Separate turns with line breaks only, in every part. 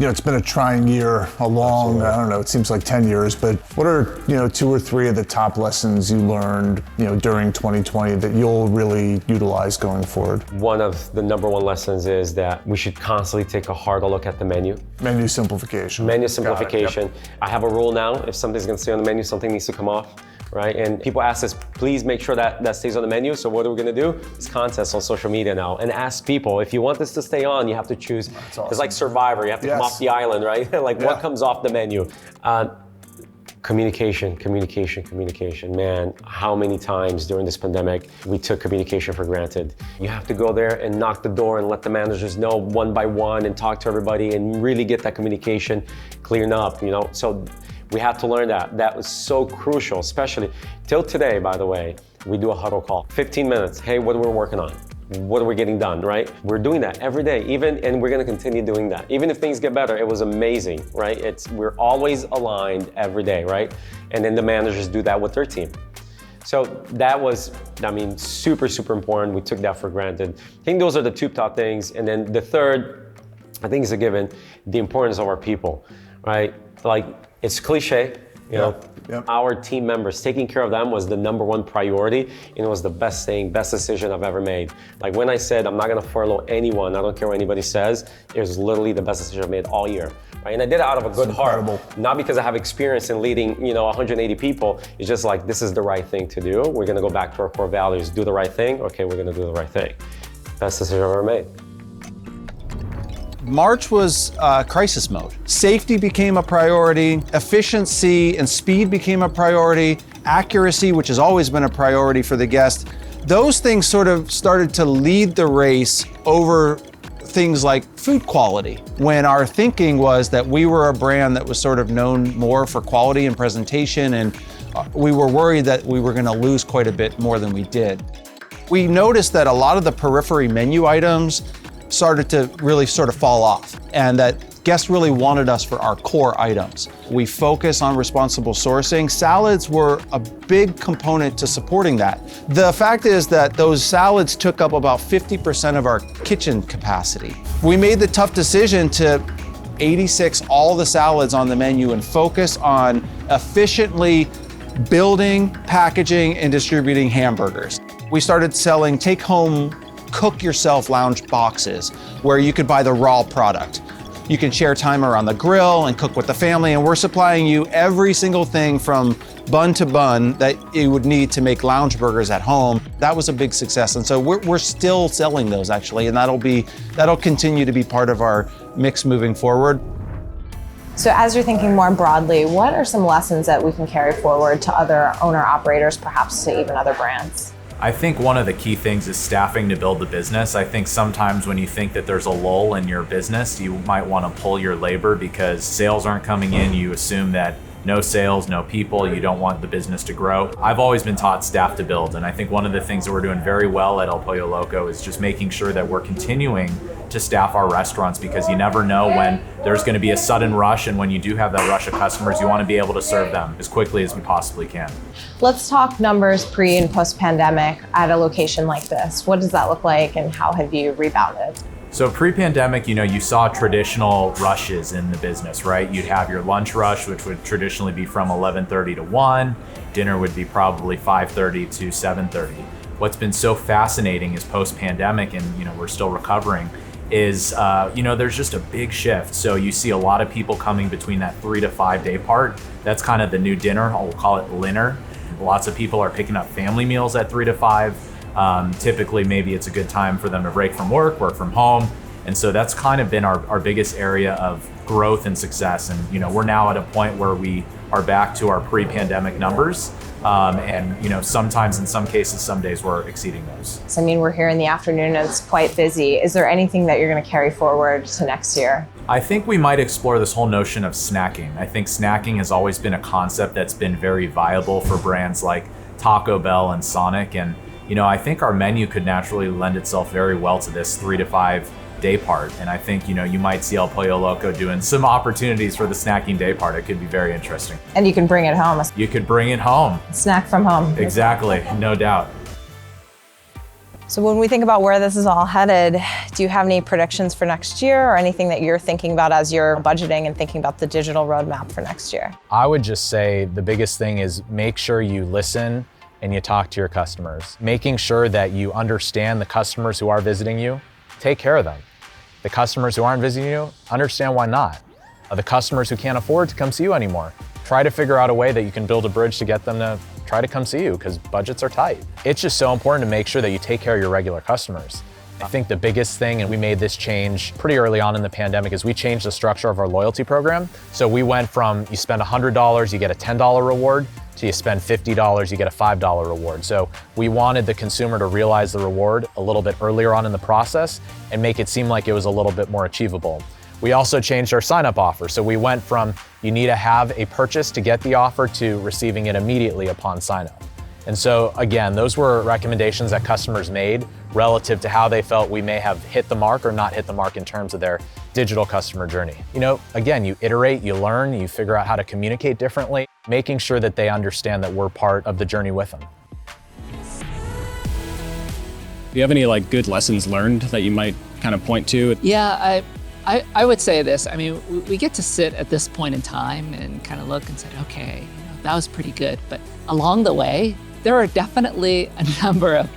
it's been a trying year, I don't know, it seems like 10 years, but what are, 2 or 3 of the top lessons you learned, during 2020 that you'll really utilize going forward?
One of the number one lessons is that we should constantly take a harder look at the menu.
Menu simplification.
Menu simplification.
Yep.
I have a rule now, if something's gonna stay on the menu, something needs to come off. Right? And people ask us, please make sure that stays on the menu. So what are we gonna do? It's contests on social media now and ask people, if you want this to stay on, you have to choose.
Awesome.
It's like Survivor, you have to come off the island, right? What comes off the menu? Communication. Man, how many times during this pandemic we took communication for granted? You have to go there and knock the door and let the managers know one by one and talk to everybody and really get that communication cleared up, So we had to learn that. That was so crucial, especially till today, by the way. We do a huddle call, 15 minutes. Hey, what are we working on? What are we getting done, right? We're doing that every day, and we're gonna continue doing that. Even if things get better, it was amazing, right? We're always aligned every day, right? And then the managers do that with their team. So that was, super, super important. We took that for granted. I think those are the 2 top things. And then the third, I think is a given, the importance of our people, right? Like, it's cliche, our team members, taking care of them was the number one priority, and it was the best decision I've ever made. Like when I said, I'm not gonna furlough anyone, I don't care what anybody says, it was literally the best decision I've made all year. Right? And I did it out of a good heart, not because I have experience in leading, 180 people. It's just like, this is the right thing to do. We're gonna go back to our core values, do the right thing. Okay, we're gonna do the right thing. Best decision I've ever made.
March was crisis mode. Safety became a priority, efficiency and speed became a priority, accuracy, which has always been a priority for the guest. Those things sort of started to lead the race over things like food quality, when our thinking was that we were a brand that was sort of known more for quality and presentation, and we were worried that we were gonna lose quite a bit more than we did. We noticed that a lot of the periphery menu items started to really sort of fall off, and that guests really wanted us for our core items. We focus on responsible sourcing. Salads were a big component to supporting that. The fact is that those salads took up about 50% of our kitchen capacity. We made the tough decision to 86 all the salads on the menu and focus on efficiently building, packaging, and distributing hamburgers. We started selling take-home cook-yourself lounge boxes where you could buy the raw product. You can share time around the grill and cook with the family, and we're supplying you every single thing from bun to bun that you would need to make lounge burgers at home. That was a big success, and so we're still selling those actually, and that'll continue to be part of our mix moving forward.
So as you're thinking more broadly, what are some lessons that we can carry forward to other owner-operators, perhaps to even other brands?
I think one of the key things is staffing to build the business. I think sometimes when you think that there's a lull in your business, you might want to pull your labor because sales aren't coming in. You assume that no sales, no people, you don't want the business to grow. I've always been taught staff to build, and I think one of the things that we're doing very well at El Pollo Loco is just making sure that we're continuing to staff our restaurants, because you never know when there's going to be a sudden rush, and when you do have that rush of customers, you want to be able to serve them as quickly as we possibly can.
Let's talk numbers pre and post pandemic at a location like this. What does that look like, and how have you rebounded?
So pre-pandemic, you saw traditional rushes in the business, right? You'd have your lunch rush, which would traditionally be from 11:30 to 1. Dinner would be probably 5:30 to 7:30. What's been so fascinating is post-pandemic, and we're still recovering, is there's just a big shift. So you see a lot of people coming between that 3 to 5 day part. That's kind of the new dinner. We'll call it dinner. Lots of people are picking up family meals at 3 to 5. Typically, maybe it's a good time for them to break from work from home. And so that's kind of been our biggest area of growth and success. And, we're now at a point where we are back to our pre-pandemic numbers. Sometimes in some cases, some days we're exceeding those.
So, we're here in the afternoon and it's quite busy. Is there anything that you're going to carry forward to next year?
I think we might explore this whole notion of snacking. I think snacking has always been a concept that's been very viable for brands like Taco Bell and Sonic. And, I think our menu could naturally lend itself very well to this 3 to 5 day part. And I think, you might see El Pollo Loco doing some opportunities for the snacking day part. It could be very interesting.
And you can bring it home.
You could bring it home.
Snack from home.
Exactly, no doubt.
So when we think about where this is all headed, do you have any predictions for next year or anything that you're thinking about as you're budgeting and thinking about the digital roadmap for next year?
I would just say the biggest thing is make sure you listen and you talk to your customers. Making sure that you understand the customers who are visiting you, take care of them. The customers who aren't visiting you, understand why not. The customers who can't afford to come see you anymore, try to figure out a way that you can build a bridge to get them to try to come see you because budgets are tight. It's just so important to make sure that you take care of your regular customers. I think the biggest thing, and we made this change pretty early on in the pandemic, is we changed the structure of our loyalty program. So we went from you spend $100, you get a $10 reward, to you spend $50, you get a $5 reward. So we wanted the consumer to realize the reward a little bit earlier on in the process and make it seem like it was a little bit more achievable. We also changed our sign-up offer. So we went from you need to have a purchase to get the offer to receiving it immediately upon sign-up. And so again, those were recommendations that customers made relative to how they felt we may have hit the mark or not hit the mark in terms of their digital customer journey. You know, again, you iterate, you learn, you figure out how to communicate differently, making sure that they understand that we're part of the journey with them.
Do you have any good lessons learned that you might kind of point to?
Yeah, I would say this. I mean, we get to sit at this point in time and kind of look and say, okay, that was pretty good. But along the way, there are definitely a number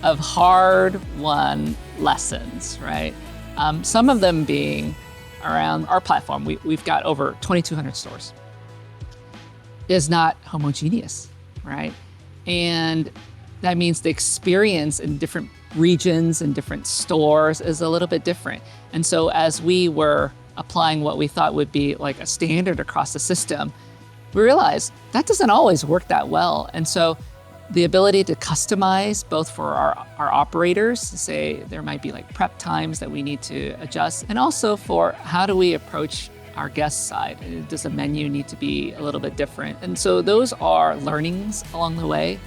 of hard-won lessons, right? Some of them being around our platform. We've got over 2,200 stores. It's not homogeneous, right? And that means the experience in different regions and different stores is a little bit different. And so as we were applying what we thought would be like a standard across the system, we realized that doesn't always work that well. And so the ability to customize both for our operators, to say there might be prep times that we need to adjust, and also for how do we approach our guest side? Does the menu need to be a little bit different? And so those are learnings along the way.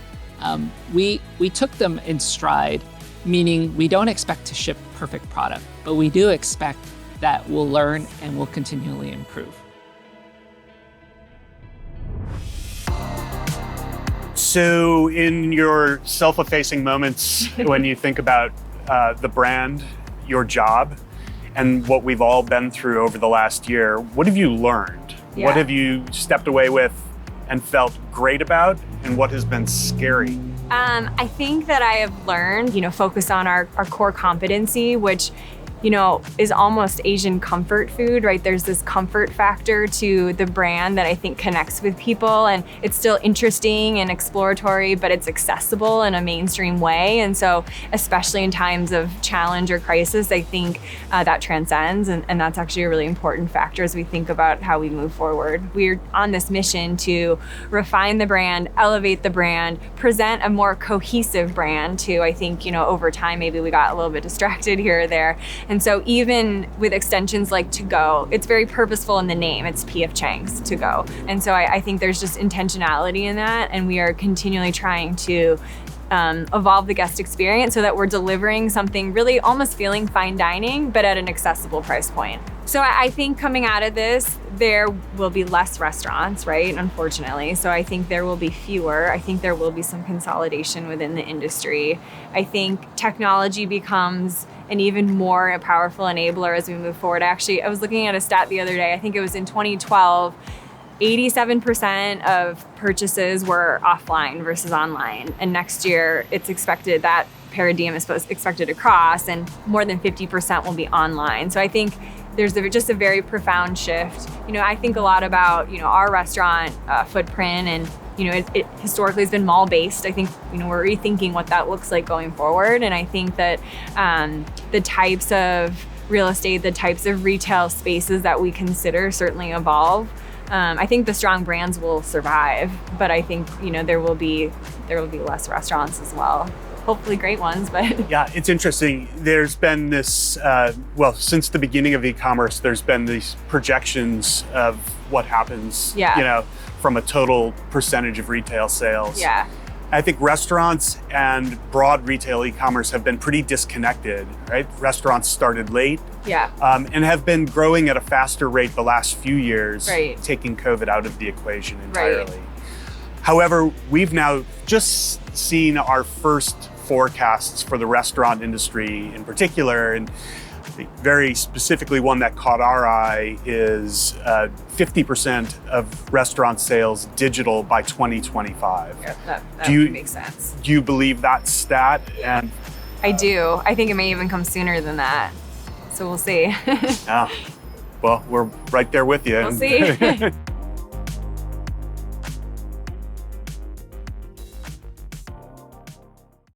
We took them in stride, meaning we don't expect to ship perfect product, but we do expect that we'll learn and we'll continually improve.
So in your self-effacing moments, when you think about the brand, your job, and what we've all been through over the last year, what have you learned?
Yeah.
What have you stepped away with and felt great about, and what has been scary?
I think that I have learned, focus on our core competency, which, is almost Asian comfort food, right? There's this comfort factor to the brand that I think connects with people, and it's still interesting and exploratory, but it's accessible in a mainstream way. And so, especially in times of challenge or crisis, I think that transcends, and that's actually a really important factor as we think about how we move forward. We're on this mission to refine the brand, elevate the brand, present a more cohesive brand too. I think, over time, maybe we got a little bit distracted here or there. And so even with extensions like To Go, it's very purposeful in the name. It's P.F. Chang's To Go. And so I think there's just intentionality in that. And we are continually trying to evolve the guest experience so that we're delivering something really almost feeling fine dining, but at an accessible price point. So I think coming out of this, there will be less restaurants, right? Unfortunately. So I think there will be fewer. I think there will be some consolidation within the industry. I think technology becomes an even more powerful enabler as we move forward. I was looking at a stat the other day. I think it was in 2012, 87% of purchases were offline versus online. And next year, it's expected that paradigm is expected to cross, and more than 50% will be online. So I think there's just a very profound shift. I think a lot about, our restaurant footprint, and, it historically has been mall-based. I think, we're rethinking what that looks like going forward. And I think that the types of real estate, the types of retail spaces that we consider certainly evolve. I think the strong brands will survive, but I think, there will be less restaurants as well. Hopefully great ones, but.
Yeah, it's interesting. There's been this, since the beginning of e-commerce, there's been these projections of what happens, from a total percentage of retail sales.
Yeah.
I think restaurants and broad retail e-commerce have been pretty disconnected, right? Restaurants started late.
Yeah.
And have been growing at a faster rate the last few years,
right,
taking COVID out of the equation entirely.
Right.
However, we've now just seen our first forecasts for the restaurant industry in particular, and very specifically one that caught our eye is 50% of restaurant sales digital by 2025.
Yeah, that makes sense.
Do you believe that stat? And
I do. I think it may even come sooner than that. So we'll see.
yeah, well, we're right there with you.
We'll see.